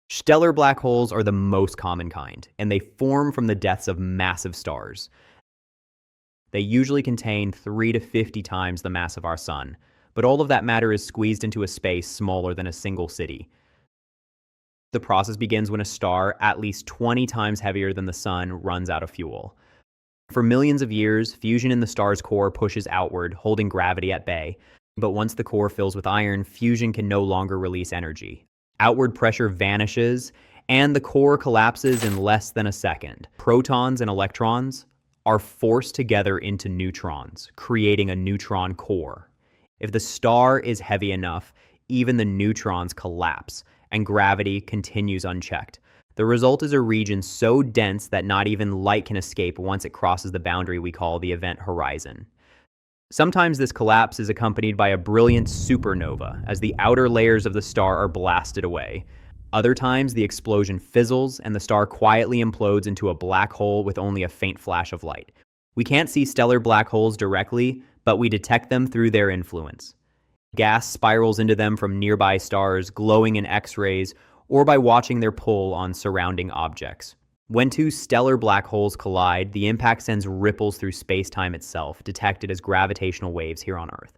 Stellar black holes are the most common kind, and they form from the deaths of massive stars. They usually contain 3 to 50 times the mass of our sun, but all of that matter is squeezed into a space smaller than a single city. The process begins when a star, at least 20 times heavier than the sun, runs out of fuel. For millions of years, fusion in the star's core pushes outward, holding gravity at bay. But once the core fills with iron, fusion can no longer release energy. Outward pressure vanishes, and the core collapses in less than a second. Protons and electrons are forced together into neutrons, creating a neutron core. If the star is heavy enough, even the neutrons collapse, and gravity continues unchecked. The result is a region so dense that not even light can escape once it crosses the boundary we call the event horizon. Sometimes this collapse is accompanied by a brilliant supernova, as the outer layers of the star are blasted away. Other times, the explosion fizzles and the star quietly implodes into a black hole with only a faint flash of light. We can't see stellar black holes directly, but we detect them through their influence. Gas spirals into them from nearby stars, glowing in X-rays, or by watching their pull on surrounding objects. When two stellar black holes collide, the impact sends ripples through space-time itself, detected as gravitational waves here on Earth.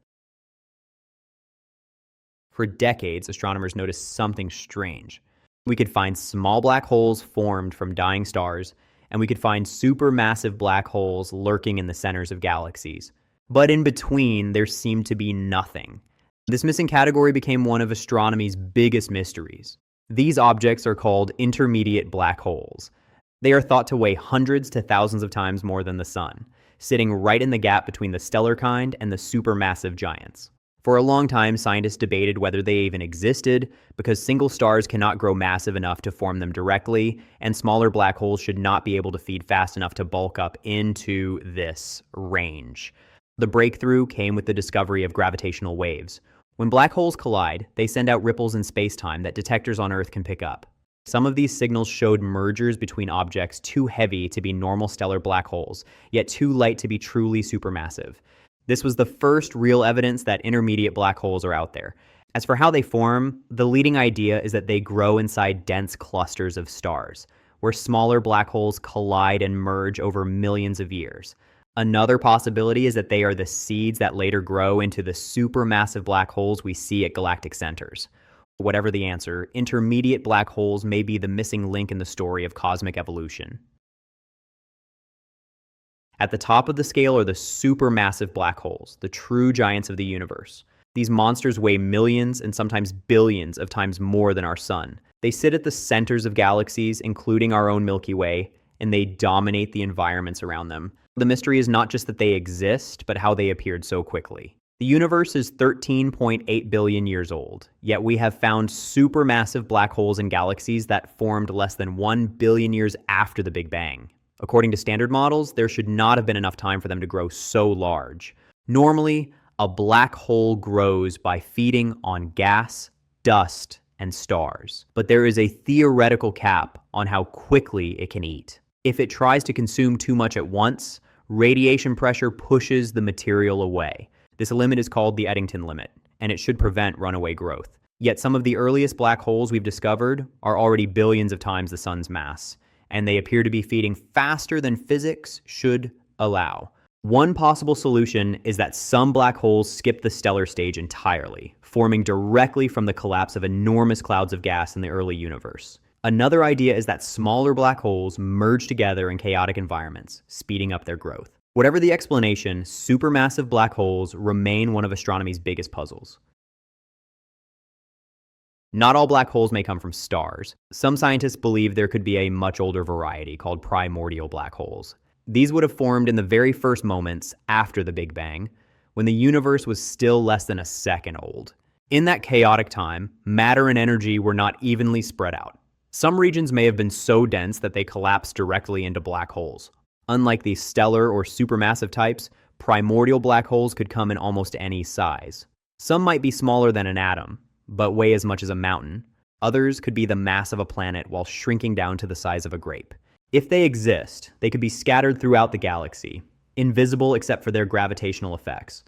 For decades, astronomers noticed something strange. We could find small black holes formed from dying stars, and we could find supermassive black holes lurking in the centers of galaxies. But in between, there seemed to be nothing. This missing category became one of astronomy's biggest mysteries. These objects are called intermediate black holes. They are thought to weigh hundreds to thousands of times more than the sun, sitting right in the gap between the stellar kind and the supermassive giants. For a long time, scientists debated whether they even existed, because single stars cannot grow massive enough to form them directly, and smaller black holes should not be able to feed fast enough to bulk up into this range. The breakthrough came with the discovery of gravitational waves. When black holes collide, they send out ripples in space-time that detectors on Earth can pick up. Some of these signals showed mergers between objects too heavy to be normal stellar black holes, yet too light to be truly supermassive. This was the first real evidence that intermediate black holes are out there. As for how they form, the leading idea is that they grow inside dense clusters of stars, where smaller black holes collide and merge over millions of years. Another possibility is that they are the seeds that later grow into the supermassive black holes we see at galactic centers. Whatever the answer, intermediate black holes may be the missing link in the story of cosmic evolution. At the top of the scale are the supermassive black holes, the true giants of the universe. These monsters weigh millions and sometimes billions of times more than our sun. They sit at the centers of galaxies, including our own Milky Way, and they dominate the environments around them. The mystery is not just that they exist, but how they appeared so quickly. The universe is 13.8 billion years old, yet we have found supermassive black holes in galaxies that formed less than 1 billion years after the Big Bang. According to standard models, there should not have been enough time for them to grow so large. Normally, a black hole grows by feeding on gas, dust, and stars. But there is a theoretical cap on how quickly it can eat. If it tries to consume too much at once, radiation pressure pushes the material away. This limit is called the Eddington limit, and it should prevent runaway growth. Yet some of the earliest black holes we've discovered are already billions of times the sun's mass, and they appear to be feeding faster than physics should allow. One possible solution is that some black holes skip the stellar stage entirely, forming directly from the collapse of enormous clouds of gas in the early universe. Another idea is that smaller black holes merge together in chaotic environments, speeding up their growth. Whatever the explanation, supermassive black holes remain one of astronomy's biggest puzzles. Not all black holes may come from stars. Some scientists believe there could be a much older variety called primordial black holes. These would have formed in the very first moments after the Big Bang, when the universe was still less than a second old. In that chaotic time, matter and energy were not evenly spread out. Some regions may have been so dense that they collapsed directly into black holes. Unlike these stellar or supermassive types, primordial black holes could come in almost any size. Some might be smaller than an atom, but weigh as much as a mountain. Others could be the mass of a planet while shrinking down to the size of a grape. If they exist, they could be scattered throughout the galaxy, invisible except for their gravitational effects.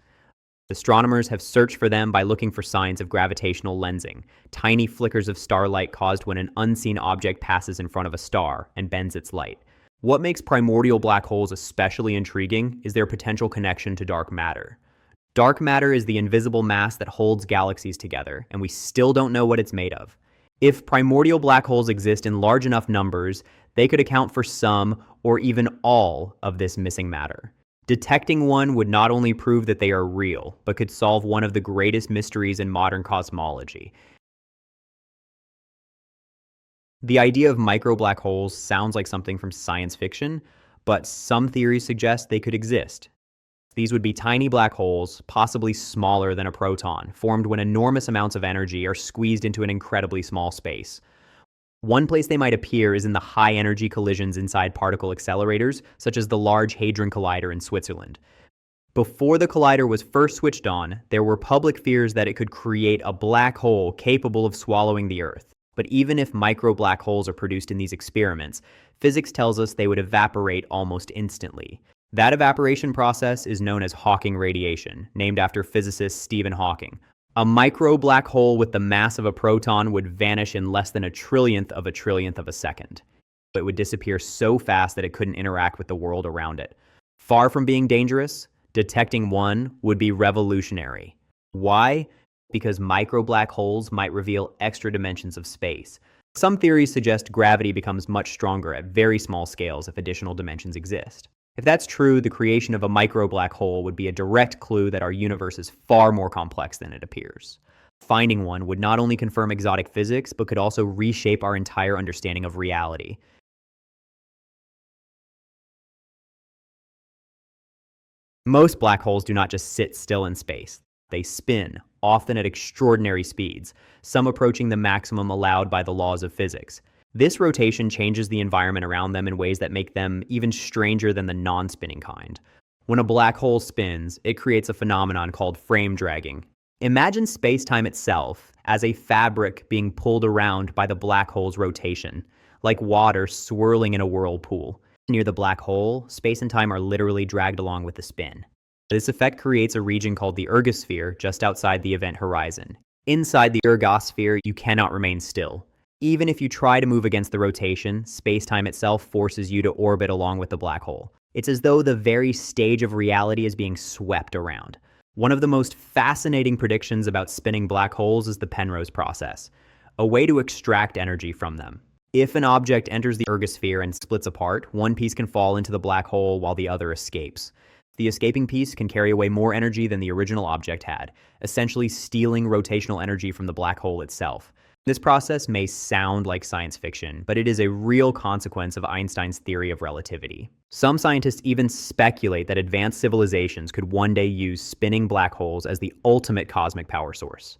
Astronomers have searched for them by looking for signs of gravitational lensing, tiny flickers of starlight caused when an unseen object passes in front of a star and bends its light. What makes primordial black holes especially intriguing is their potential connection to dark matter. Dark matter is the invisible mass that holds galaxies together, and we still don't know what it's made of. If primordial black holes exist in large enough numbers, they could account for some or even all of this missing matter. Detecting one would not only prove that they are real, but could solve one of the greatest mysteries in modern cosmology. The idea of micro black holes sounds like something from science fiction, but some theories suggest they could exist. These would be tiny black holes, possibly smaller than a proton, formed when enormous amounts of energy are squeezed into an incredibly small space. One place they might appear is in the high-energy collisions inside particle accelerators, such as the Large Hadron Collider in Switzerland. Before the collider was first switched on, there were public fears that it could create a black hole capable of swallowing the Earth. But even if micro black holes are produced in these experiments, physics tells us they would evaporate almost instantly. That evaporation process is known as Hawking radiation, named after physicist Stephen Hawking. A micro black hole with the mass of a proton would vanish in less than a trillionth of a second. It would disappear so fast that it couldn't interact with the world around it. Far from being dangerous, detecting one would be revolutionary. Why? Because micro black holes might reveal extra dimensions of space. Some theories suggest gravity becomes much stronger at very small scales if additional dimensions exist. If that's true, the creation of a micro black hole would be a direct clue that our universe is far more complex than it appears. Finding one would not only confirm exotic physics, but could also reshape our entire understanding of reality. Most black holes do not just sit still in space. They spin, often at extraordinary speeds, some approaching the maximum allowed by the laws of physics. This rotation changes the environment around them in ways that make them even stranger than the non-spinning kind. When a black hole spins, it creates a phenomenon called frame dragging. Imagine space-time itself as a fabric being pulled around by the black hole's rotation, like water swirling in a whirlpool. Near the black hole, space and time are literally dragged along with the spin. This effect creates a region called the ergosphere just outside the event horizon. Inside the ergosphere, you cannot remain still. Even if you try to move against the rotation, space-time itself forces you to orbit along with the black hole. It's as though the very stage of reality is being swept around. One of the most fascinating predictions about spinning black holes is the Penrose process, a way to extract energy from them. If an object enters the ergosphere and splits apart, one piece can fall into the black hole while the other escapes. The escaping piece can carry away more energy than the original object had, essentially stealing rotational energy from the black hole itself. This process may sound like science fiction, but it is a real consequence of Einstein's theory of relativity. Some scientists even speculate that advanced civilizations could one day use spinning black holes as the ultimate cosmic power source.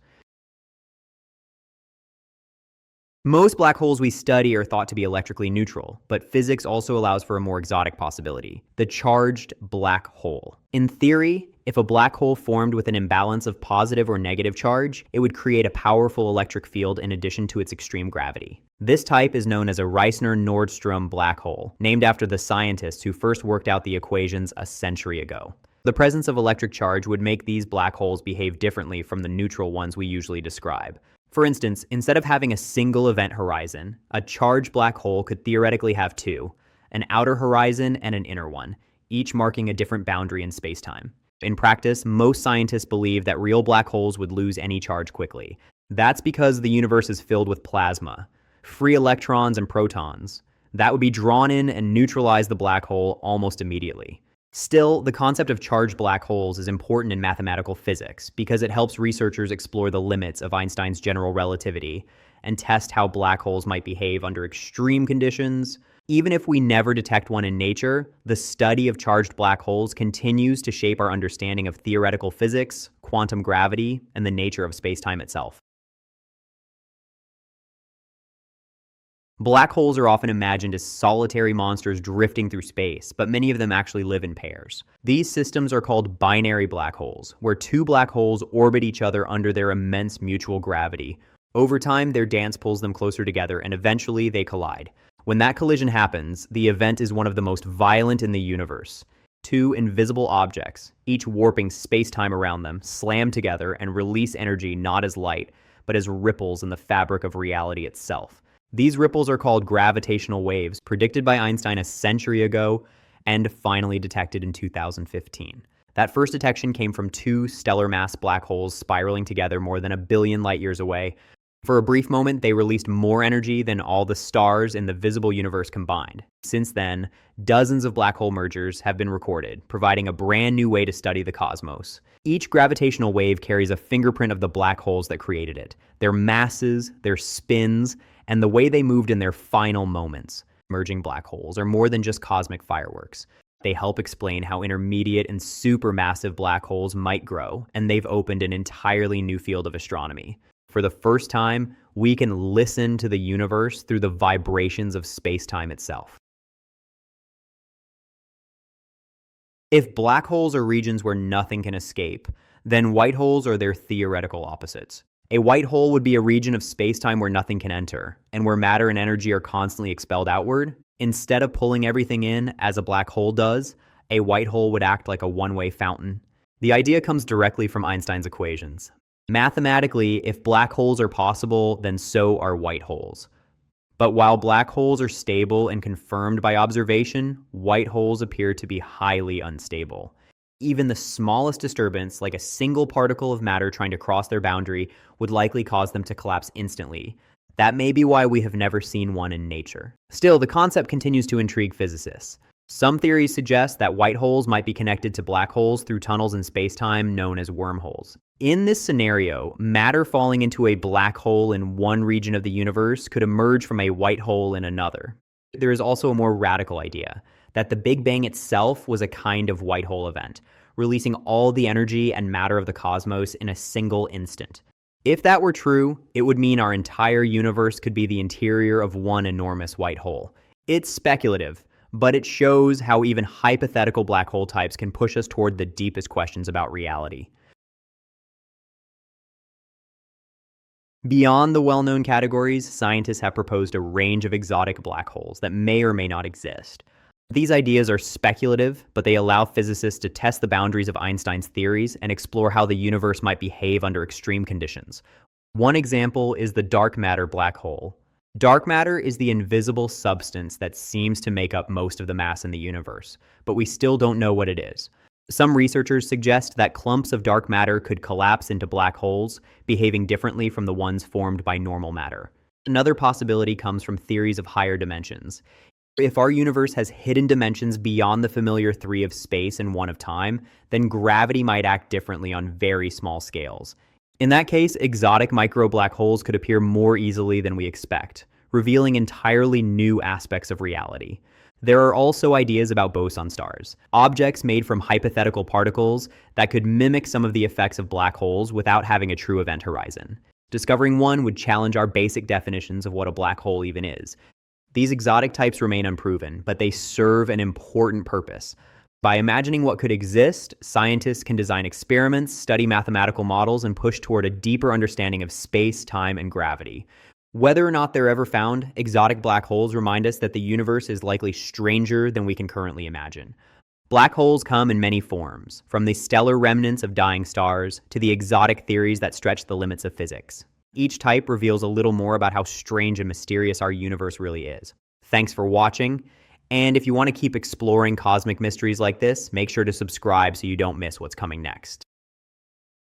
Most black holes we study are thought to be electrically neutral, but physics also allows for a more exotic possibility: the charged black hole. In theory, if a black hole formed with an imbalance of positive or negative charge, it would create a powerful electric field in addition to its extreme gravity. This type is known as a Reissner-Nordström black hole, named after the scientists who first worked out the equations a century ago. The presence of electric charge would make these black holes behave differently from the neutral ones we usually describe. For instance, instead of having a single event horizon, a charged black hole could theoretically have two: an outer horizon and an inner one, each marking a different boundary in spacetime. In practice, most scientists believe that real black holes would lose any charge quickly. That's because the universe is filled with plasma, free electrons and protons, that would be drawn in and neutralize the black hole almost immediately. Still, the concept of charged black holes is important in mathematical physics because it helps researchers explore the limits of Einstein's general relativity and test how black holes might behave under extreme conditions. Even if we never detect one in nature, the study of charged black holes continues to shape our understanding of theoretical physics, quantum gravity, and the nature of spacetime itself. Black holes are often imagined as solitary monsters drifting through space, but many of them actually live in pairs. These systems are called binary black holes, where two black holes orbit each other under their immense mutual gravity. Over time, their dance pulls them closer together, and eventually they collide. When that collision happens, the event is one of the most violent in the universe. Two invisible objects, each warping space-time around them, slam together and release energy not as light, but as ripples in the fabric of reality itself. These ripples are called gravitational waves, predicted by Einstein a century ago and finally detected in 2015. That first detection came from two stellar mass black holes spiraling together more than 1 billion light years away. For a brief moment, they released more energy than all the stars in the visible universe combined. Since then, dozens of black hole mergers have been recorded, providing a brand new way to study the cosmos. Each gravitational wave carries a fingerprint of the black holes that created it, their masses, their spins, and the way they moved in their final moments. Merging black holes are more than just cosmic fireworks. They help explain how intermediate and supermassive black holes might grow, and they've opened an entirely new field of astronomy. For the first time, we can listen to the universe through the vibrations of space-time itself. If black holes are regions where nothing can escape, then white holes are their theoretical opposites. A white hole would be a region of space-time where nothing can enter, and where matter and energy are constantly expelled outward. Instead of pulling everything in, as a black hole does, a white hole would act like a one-way fountain. The idea comes directly from Einstein's equations. Mathematically, if black holes are possible, then so are white holes. But while black holes are stable and confirmed by observation, white holes appear to be highly unstable. Even the smallest disturbance, like a single particle of matter trying to cross their boundary, would likely cause them to collapse instantly. That may be why we have never seen one in nature. Still, the concept continues to intrigue physicists. Some theories suggest that white holes might be connected to black holes through tunnels in space-time known as wormholes. In this scenario, matter falling into a black hole in one region of the universe could emerge from a white hole in another. There is also a more radical idea, that the Big Bang itself was a kind of white hole event, releasing all the energy and matter of the cosmos in a single instant. If that were true, it would mean our entire universe could be the interior of one enormous white hole. It's speculative, but it shows how even hypothetical black hole types can push us toward the deepest questions about reality. Beyond the well-known categories, scientists have proposed a range of exotic black holes that may or may not exist. These ideas are speculative, but they allow physicists to test the boundaries of Einstein's theories and explore how the universe might behave under extreme conditions. One example is the dark matter black hole. Dark matter is the invisible substance that seems to make up most of the mass in the universe, but we still don't know what it is. Some researchers suggest that clumps of dark matter could collapse into black holes, behaving differently from the ones formed by normal matter. Another possibility comes from theories of higher dimensions. If our universe has hidden dimensions beyond the familiar 3 of space and 1 of time, then gravity might act differently on very small scales. In that case, exotic micro-black holes could appear more easily than we expect, revealing entirely new aspects of reality. There are also ideas about boson stars, objects made from hypothetical particles that could mimic some of the effects of black holes without having a true event horizon. Discovering one would challenge our basic definitions of what a black hole even is. These exotic types remain unproven, but they serve an important purpose. By imagining what could exist, scientists can design experiments, study mathematical models, and push toward a deeper understanding of space, time, and gravity. Whether or not they're ever found, exotic black holes remind us that the universe is likely stranger than we can currently imagine. Black holes come in many forms, from the stellar remnants of dying stars to the exotic theories that stretch the limits of physics. Each type reveals a little more about how strange and mysterious our universe really is. Thanks for watching, and if you want to keep exploring cosmic mysteries like this, make sure to subscribe so you don't miss what's coming next.